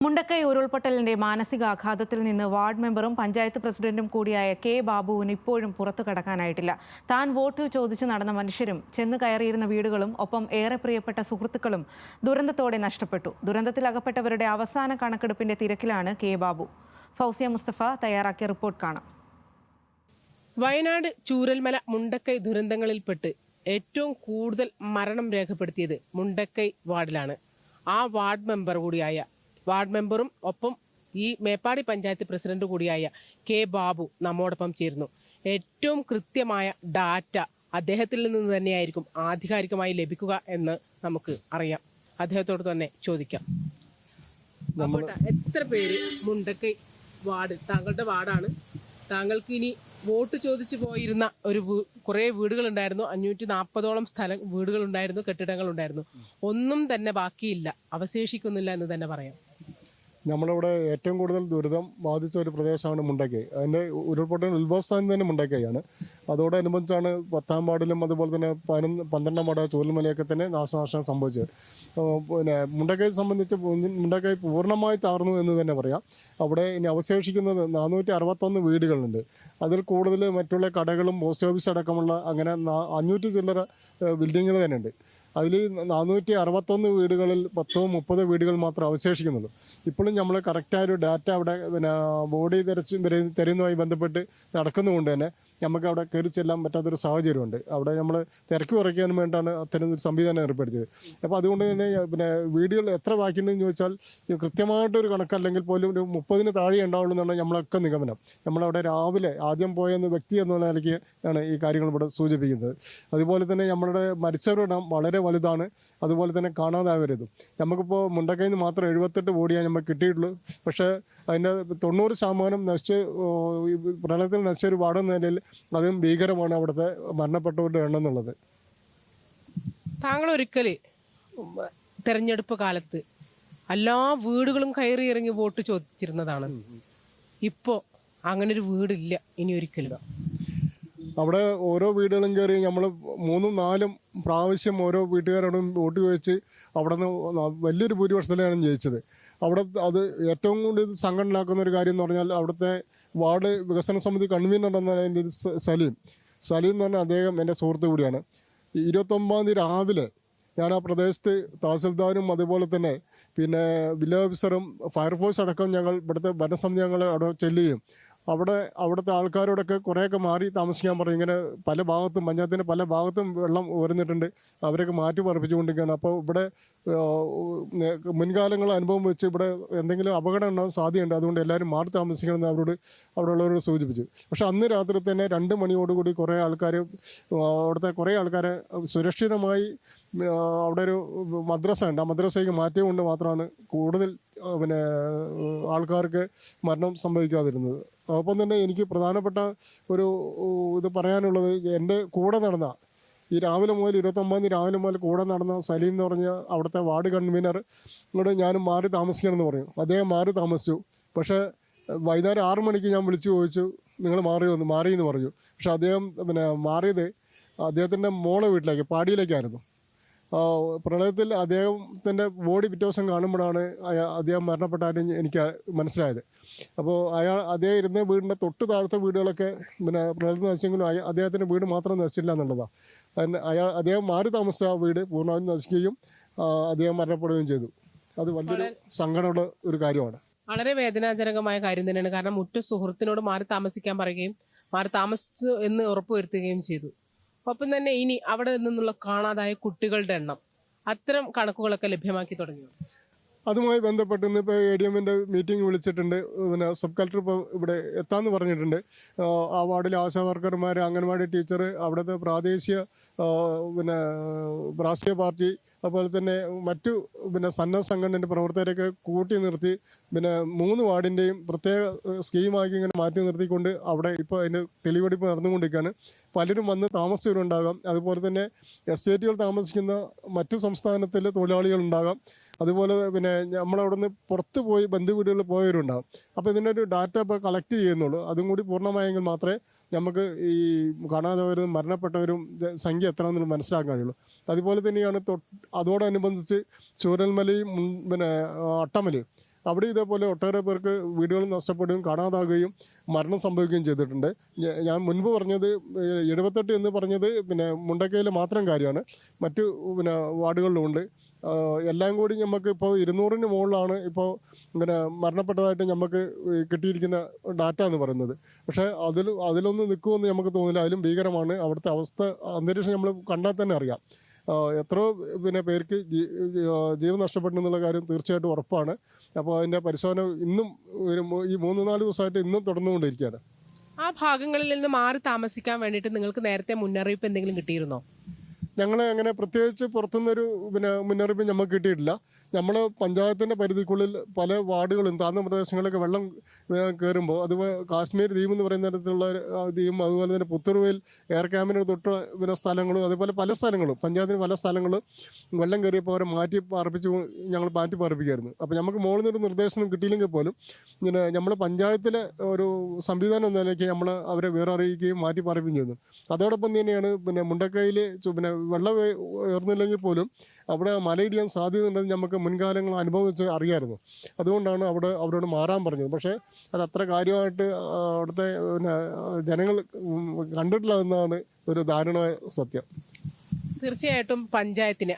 മുണ്ടക്കൈ ഉരുൾപൊട്ടലിന്റെ മാനസികാഘാതത്തിൽ നിന്ന് വാർഡ് മെമ്പറും പഞ്ചായത്ത് പ്രസിഡന്റും കൂടിയായ കെ ബാബുവിന് ഇപ്പോഴും പുറത്തു കടക്കാനായിട്ടില്ല. താൻ വോട്ട് ചോദിച്ചു നടന്ന മനുഷ്യരും ചെന്ന് കയറിയിരുന്ന വീടുകളും ഒപ്പം ഏറെ പ്രിയപ്പെട്ട സുഹൃത്തുക്കളും ദുരന്തത്തോടെ നഷ്ടപ്പെട്ടു. ദുരന്തത്തിലകപ്പെട്ടവരുടെ അവസാന കണക്കെടുപ്പിന്റെ തിരക്കിലാണ് കെ ബാബു. ഫൗസിയ മുസ്തഫ തയ്യാറാക്കിയ റിപ്പോർട്ട് കാണാം. വയനാട് ചൂരൽമല മുണ്ടക്കൈ ദുരന്തങ്ങളിൽപ്പെട്ട് ഏറ്റവും കൂടുതൽ മരണം രേഖപ്പെടുത്തിയത് മുണ്ടക്കൈ വാർഡിലാണ്. ആ വാർഡ് മെമ്പറും ഒപ്പം ഈ മേപ്പാടി പഞ്ചായത്ത് പ്രസിഡന്റ് കൂടിയായ കെ ബാബു നമ്മോടൊപ്പം ചേരുന്നു. ഏറ്റവും കൃത്യമായ ഡാറ്റ അദ്ദേഹത്തിൽ നിന്ന് തന്നെയായിരിക്കും ആധികാരികമായി ലഭിക്കുക എന്ന് നമുക്ക് അറിയാം. അദ്ദേഹത്തോട് തന്നെ ചോദിക്കാം. എത്ര പേര് മുണ്ടക്കൈ വാർഡ്, താങ്കളുടെ വാർഡാണ്, താങ്കൾക്ക് ഇനി വോട്ട് ചോദിച്ചു പോയിരുന്ന കുറേ വീടുകളുണ്ടായിരുന്നു, 540ഓളം വീടുകളുണ്ടായിരുന്നു, കെട്ടിടങ്ങളുണ്ടായിരുന്നു. ഒന്നും തന്നെ ബാക്കിയില്ല, അവശേഷിക്കുന്നില്ല എന്ന് തന്നെ പറയാം. നമ്മളിവിടെ ഏറ്റവും കൂടുതൽ ദുരിതം ബാധിച്ച ഒരു പ്രദേശമാണ് മുണ്ടക്കൈ. അതിൻ്റെ ഉരുൾപൊട്ടൽ ഉത്ഭവസ്ഥാനം തന്നെ മുണ്ടക്കൈയാണ്. അതോടനുബന്ധിച്ചാണ് 10-ാം വാർഡിലും അതുപോലെ തന്നെ 12-ാം വാർഡ് ചൂരൽമലയൊക്കെ തന്നെ നാശനാശം സംഭവിച്ചത്. പിന്നെ മുണ്ടക്കൈയെ സംബന്ധിച്ച് മുണ്ടക്കൈ പൂർണ്ണമായി താർന്നു എന്ന് തന്നെ പറയാം. അവിടെ ഇനി അവശേഷിക്കുന്നത് 461 വീടുകളുണ്ട്. അതിൽ കൂടുതൽ മറ്റുള്ള കടകളും പോസ്റ്റ് ഓഫീസ് അടക്കമുള്ള അങ്ങനെ 500 ചില്ലറ ബിൽഡിങ്ങുകൾ തന്നെ ഉണ്ട്. അതിൽ 461 വീടുകളിൽ 10-30 വീടുകൾ മാത്രം അവശേഷിക്കുന്നുള്ളൂ. ഇപ്പോഴും നമ്മൾ കറക്റ്റായ ഒരു ഡാറ്റ അവിടെ ബോഡി തരുന്നതുമായി ബന്ധപ്പെട്ട് നടക്കുന്നതുകൊണ്ട് തന്നെ നമുക്ക് അവിടെ കയറി ചെല്ലാൻ പറ്റാത്തൊരു സാഹചര്യമുണ്ട്. അവിടെ നമ്മൾ തിരക്ക് കുറയ്ക്കാനും വേണ്ടിയിട്ടാണ് അത്തരം ഒരു സംവിധാനം ഏർപ്പെടുത്തിയത്. അപ്പോൾ അതുകൊണ്ട് തന്നെ വീടുകൾ എത്ര ബാക്കിയുണ്ടെന്ന് ചോദിച്ചാൽ കൃത്യമായിട്ടൊരു കണക്കല്ലെങ്കിൽ പോലും ഒരു 30-ന് താഴെ ഉണ്ടാവുള്ളൂ എന്നാണ് നമ്മളൊക്കെ നിഗമനം. നമ്മളവിടെ രാവിലെ ആദ്യം പോയെന്ന വ്യക്തി എന്നുള്ള നിലയ്ക്ക് ആണ് ഈ കാര്യങ്ങൾ ഇവിടെ സൂചിപ്പിക്കുന്നത്. അതുപോലെ തന്നെ നമ്മളുടെ മരിച്ചവരുടെ എണ്ണം വളരെ വലുതാണ്. അതുപോലെ തന്നെ കാണാതായവരതും നമുക്കിപ്പോൾ മുണ്ടക്കൈയിൽ നിന്ന് മാത്രം 78 ബോഡിയാണ് നമുക്ക് കിട്ടിയിട്ടുള്ളൂ. പക്ഷേ അതിൻ്റെ 90% നശിച്ച് പ്രളയത്തിൽ നശിച്ചൊരു വാർഡെന്ന നിലയിൽ അതും ഭീകരമാണ് അവിടുത്തെ മരണപ്പെട്ടവരുടെ എണ്ണം എന്നുള്ളത്. താങ്കൾ ഒരിക്കൽ തെരഞ്ഞെടുപ്പ് കാലത്ത് എല്ലാ വീടുകളും കയറി ഇറങ്ങി വോട്ട് ചോദിച്ചിരുന്നതാണ്. ഇപ്പോ അങ്ങനെ ഒരു വീടില്ല ഇനി ഒരിക്കലും. അവിടെ ഓരോ വീടുകളും കയറി നമ്മൾ 3-4 പ്രാവശ്യം ഓരോ വീട്ടുകാരോടും വോട്ട് ചോദിച്ച് അവിടെ നിന്ന് വലിയൊരു ഭൂരിപക്ഷത്തിലാണ് ജയിച്ചത്. അവിടെ അത് ഏറ്റവും കൂടുതൽ സങ്കടനാക്കുന്ന ഒരു കാര്യം എന്ന് പറഞ്ഞാൽ അവിടുത്തെ വാർഡ് വികസന സമിതി കൺവീനർ എന്ന സലീം എന്ന് പറഞ്ഞാൽ അദ്ദേഹം എൻ്റെ സുഹൃത്ത് കൂടിയാണ്. 29-ാം തീയതി രാവിലെ ഞാൻ ആ പ്രദേശത്ത് തഹസിൽദാരും അതുപോലെ തന്നെ പിന്നെ വില്ലേജ് ഓഫീസറും ഫയർഫോഴ്സ് അടക്കം ഞങ്ങൾ ഇവിടുത്തെ ഭരണസമിതി ഞങ്ങൾ അവിടെ ചെല്ലുകയും അവിടുത്തെ ആൾക്കാരോടൊക്കെ കുറേയൊക്കെ മാറി താമസിക്കാൻ പറയും. ഇങ്ങനെ പല ഭാഗത്തും പഞ്ചായത്തിൻ്റെ പല ഭാഗത്തും വെള്ളം ഉയർന്നിട്ടുണ്ട്, അവരൊക്കെ മാറ്റി പറപ്പിച്ചുകൊണ്ടിരിക്കുകയാണ്. അപ്പോൾ ഇവിടെ മുൻകാലങ്ങൾ അനുഭവം വെച്ച് ഇവിടെ എന്തെങ്കിലും അപകടം ഉണ്ടാകാൻ സാധ്യതയുണ്ട്, അതുകൊണ്ട് എല്ലാവരും മാറി താമസിക്കണമെന്ന് അവിടെയുള്ളവരോട് സൂചിപ്പിച്ചു. പക്ഷെ അന്ന് രാത്രി തന്നെ 2 മണിയോടുകൂടി അവിടുത്തെ കുറേ ആൾക്കാരെ സുരക്ഷിതമായി അവിടെ ഒരു മദ്രസ ഉണ്ട്, ആ മദ്രസയ്ക്ക് മാറ്റിയത് കൊണ്ട് മാത്രമാണ് കൂടുതൽ ആൾക്കാർക്ക് മരണം സംഭവിക്കാതിരുന്നത്. ഒപ്പം തന്നെ എനിക്ക് പ്രധാനപ്പെട്ട ഒരു ഇത് പറയാനുള്ളത്, എൻ്റെ കൂടെ നടന്ന ഈ രാവിലെ മുതൽ 29-ാം തീയതി രാവിലെ മുതൽ കൂടെ നടന്ന സലീം എന്ന് പറഞ്ഞ അവിടുത്തെ വാർഡ് കൺവീനർ ഇങ്ങോട്ട് ഞാനും മാറി താമസിക്കണമെന്ന് പറഞ്ഞു. അദ്ദേഹം മാറി താമസിച്ചു. പക്ഷേ വൈകുന്നേരം 6 മണിക്ക് ഞാൻ വിളിച്ചു ചോദിച്ചു, നിങ്ങൾ മാറിയെന്ന് പറഞ്ഞു. പക്ഷെ അദ്ദേഹം മാറിയത് അദ്ദേഹത്തിൻ്റെ മോളെ വീട്ടിലേക്ക്, പാടിയിലേക്കായിരുന്നു. പ്രളയത്തിൽ അദ്ദേഹത്തിൻ്റെ ബോഡി പിറ്റേ ദിവസം കാണുമ്പോഴാണ് അദ്ദേഹം മരണപ്പെട്ടാലും എനിക്ക് മനസ്സിലായത്. അപ്പോൾ അദ്ദേഹം ഇരുന്ന വീടിൻ്റെ തൊട്ട് താഴത്തെ വീടുകളൊക്കെ പ്രളയത്തിൽ നശിച്ചെങ്കിലും അദ്ദേഹത്തിൻ്റെ വീട് മാത്രം നശിച്ചില്ല എന്നുള്ളതാണ്. അദ്ദേഹം മാറി താമസിച്ച വീട് പൂർണ്ണമായും നശിക്കുകയും അദ്ദേഹം മരണപ്പെടുകയും ചെയ്തു. അത് വലിയൊരു സങ്കടമുള്ള ഒരു കാര്യമാണ്. വളരെ വേദനാജനകമായ കാര്യം തന്നെയാണ്. കാരണം സുഹൃത്തിനോട് മാറി താമസിക്കാൻ പറയുകയും മാറി താമസിച്ചു എന്ന് ഉറപ്പുവരുത്തുകയും ചെയ്തു. ഒപ്പം തന്നെ ഇനി അവിടെ നിന്നുള്ള കാണാതായ കുട്ടികളുടെ എണ്ണം, അത്തരം കണക്കുകളൊക്കെ ലഭ്യമാക്കി തുടങ്ങി. അതുമായി ബന്ധപ്പെട്ട് ഇന്നിപ്പോൾ ADM-ൻ്റെ മീറ്റിംഗ് വിളിച്ചിട്ടുണ്ട്. സബ് കളക്ടർ ഇപ്പോൾ ഇവിടെ എത്താമെന്ന് പറഞ്ഞിട്ടുണ്ട്. ആ വാർഡിലെ ആശാ വർക്കർമാർ, അംഗൻവാടി ടീച്ചർ, അവിടുത്തെ പ്രാദേശിക രാഷ്ട്രീയ പാർട്ടി, അതുപോലെ തന്നെ മറ്റു സന്നദ്ധ സംഘടനയുടെ പ്രവർത്തകരെയൊക്കെ കൂട്ടി നിർത്തി 3 വാർഡിൻ്റെയും പ്രത്യേക സ്കീമാക്കി ഇങ്ങനെ മാറ്റി നിർത്തിക്കൊണ്ട് അവിടെ ഇപ്പോൾ അതിൻ്റെ തെളിവെടുപ്പ് നടന്നുകൊണ്ടിരിക്കുകയാണ്. പലരും വന്ന് താമസിച്ചവരുണ്ടാകാം, അതുപോലെ തന്നെ എസ്റ്റേറ്റുകൾ താമസിക്കുന്ന മറ്റു സംസ്ഥാനത്തിലെ തൊഴിലാളികളുണ്ടാകാം, അതുപോലെ നമ്മളവിടെ നിന്ന് പുറത്ത് പോയി ബന്ധുവീടുകളിൽ പോയവരുണ്ടാകും. അപ്പോൾ ഇതിൻ്റെ ഒരു ഡാറ്റ ഇപ്പോൾ കളക്ട് ചെയ്യുന്നുള്ളൂ. അതും കൂടി പൂർണ്ണമായെങ്കിൽ മാത്രമേ നമുക്ക് ഈ കാണാതായവരും മരണപ്പെട്ടവരും സംഖ്യ എത്രയാണെന്നുള്ളത് മനസ്സിലാക്കാൻ കഴിയുള്ളൂ. അതുപോലെ തന്നെയാണ് അതോടനുബന്ധിച്ച് ചൂരൽമലയും അട്ടമലയും അവിടെ ഇതേപോലെ ഒട്ടേറെ പേർക്ക് വീടുകൾ നഷ്ടപ്പെടുകയും കാണാതാകുകയും മരണം സംഭവിക്കുകയും ചെയ്തിട്ടുണ്ട്. ഞാൻ മുൻപ് പറഞ്ഞത് 78 എന്ന് പറഞ്ഞത് പിന്നെ മുണ്ടക്കയിലെ മാത്രം കാര്യമാണ്. മറ്റു പിന്നെ വാർഡുകളിലുമുണ്ട്. എല്ലാം കൂടി നമുക്ക് ഇപ്പോൾ 200-ന് മുകളിലാണ് ഇപ്പോൾ ഇങ്ങനെ മരണപ്പെട്ടതായിട്ട് നമുക്ക് കിട്ടിയിരിക്കുന്ന ഡാറ്റ എന്ന് പറയുന്നത്. പക്ഷേ അതിലൊന്നും നിൽക്കുമെന്ന് നമുക്ക് തോന്നില്ല. അതിലും ഭീകരമാണ് അവിടുത്തെ അവസ്ഥ. അന്തരീക്ഷം നമ്മൾ കണ്ടാൽ തന്നെ അറിയാം. എത്രയോ പിന്നെ പേർക്ക് ജീവൻ നഷ്ടപ്പെട്ടു എന്നുള്ള കാര്യം തീർച്ചയായിട്ടും ഉറപ്പാണ്. അപ്പോൾ അതിൻ്റെ പരിശോധന ഇന്നും ഈ 3-4 ദിവസമായിട്ട് ഇന്നും തുടർന്നുകൊണ്ടിരിക്കുകയാണ്. ആ ഭാഗങ്ങളിൽ നിന്ന് മാറി താമസിക്കാൻ വേണ്ടിയിട്ട് നിങ്ങൾക്ക് നേരത്തെ മുന്നറിയിപ്പ് എന്തെങ്കിലും കിട്ടിയിരുന്നോ? ഞങ്ങളെ അങ്ങനെ പ്രത്യേകിച്ച് പുറത്തുനിന്നൊരു പിന്നെ മുന്നറിയിപ്പ് നമുക്ക് കിട്ടിയിട്ടില്ല. നമ്മൾ പഞ്ചായത്തിൻ്റെ പരിധിക്കുള്ളിൽ പല വാർഡുകളും താഴ്ന്ന പ്രദേശങ്ങളിലൊക്കെ വെള്ളം കയറുമ്പോൾ അതുപോലെ കാശ്മീർ ദ്വീപ് എന്ന് പറയുന്ന തരത്തിലുള്ള ദ്വീപും അതുപോലെ തന്നെ പുത്തൂർവേൽ എയർ ക്യാമ്പിന് തൊട്ട് പിന്നെ സ്ഥലങ്ങളും അതുപോലെ പല സ്ഥലങ്ങളും പഞ്ചായത്തിന് പല സ്ഥലങ്ങളും വെള്ളം കയറിയപ്പോൾ അവരെ മാറ്റി പാർപ്പിക്കുമായിരുന്നു. അപ്പോൾ നമുക്ക് മുകളിൽ നിന്നൊരു നിർദ്ദേശം കിട്ടിയില്ലെങ്കിൽ പോലും ഇങ്ങനെ നമ്മൾ പഞ്ചായത്തിലെ ഒരു സംവിധാനം എന്ന നിലയ്ക്ക് നമ്മൾ അവരെ വേറെ അറിയിക്കുകയും മാറ്റി പാർപ്പിക്കുകയും ചെയ്യുന്നു. അതോടൊപ്പം തന്നെയാണ് പിന്നെ മുണ്ടക്കയിൽ പിന്നെ വെള്ളം ഉയർന്നില്ലെങ്കിൽ പോലും അവിടെ മലയിടിയാൻ സാധ്യതയുണ്ടെന്ന് നമുക്ക് മുൻകാലങ്ങൾ അനുഭവിച്ച് അറിയാമായിരുന്നു. അതുകൊണ്ടാണ് അവരോട് മാറാൻ പറഞ്ഞത്. പക്ഷേ അത് അത്ര കാര്യമായിട്ട് അവിടുത്തെ പിന്നെ ജനങ്ങൾ കണ്ടിട്ടില്ല എന്നാണ് ഒരു ദാരുണമായ സത്യം. തീർച്ചയായിട്ടും പഞ്ചായത്തിന്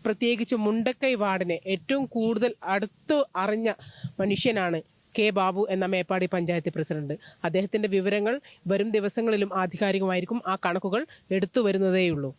പ്രത്യേകിച്ച് മുണ്ടക്കൈ വാർഡിനെ ഏറ്റവും കൂടുതൽ അടുത്ത് അറിഞ്ഞ മനുഷ്യനാണ് കെ ബാബു എന്ന മേപ്പാടി പഞ്ചായത്ത് പ്രസിഡന്റ്. അദ്ദേഹത്തിന്റെ വിവരങ്ങൾ വരും ദിവസങ്ങളിലും ആധികാരികമായിരിക്കും. ആ കണക്കുകൾ എടുത്തു വരുന്നതേയുള്ളൂ.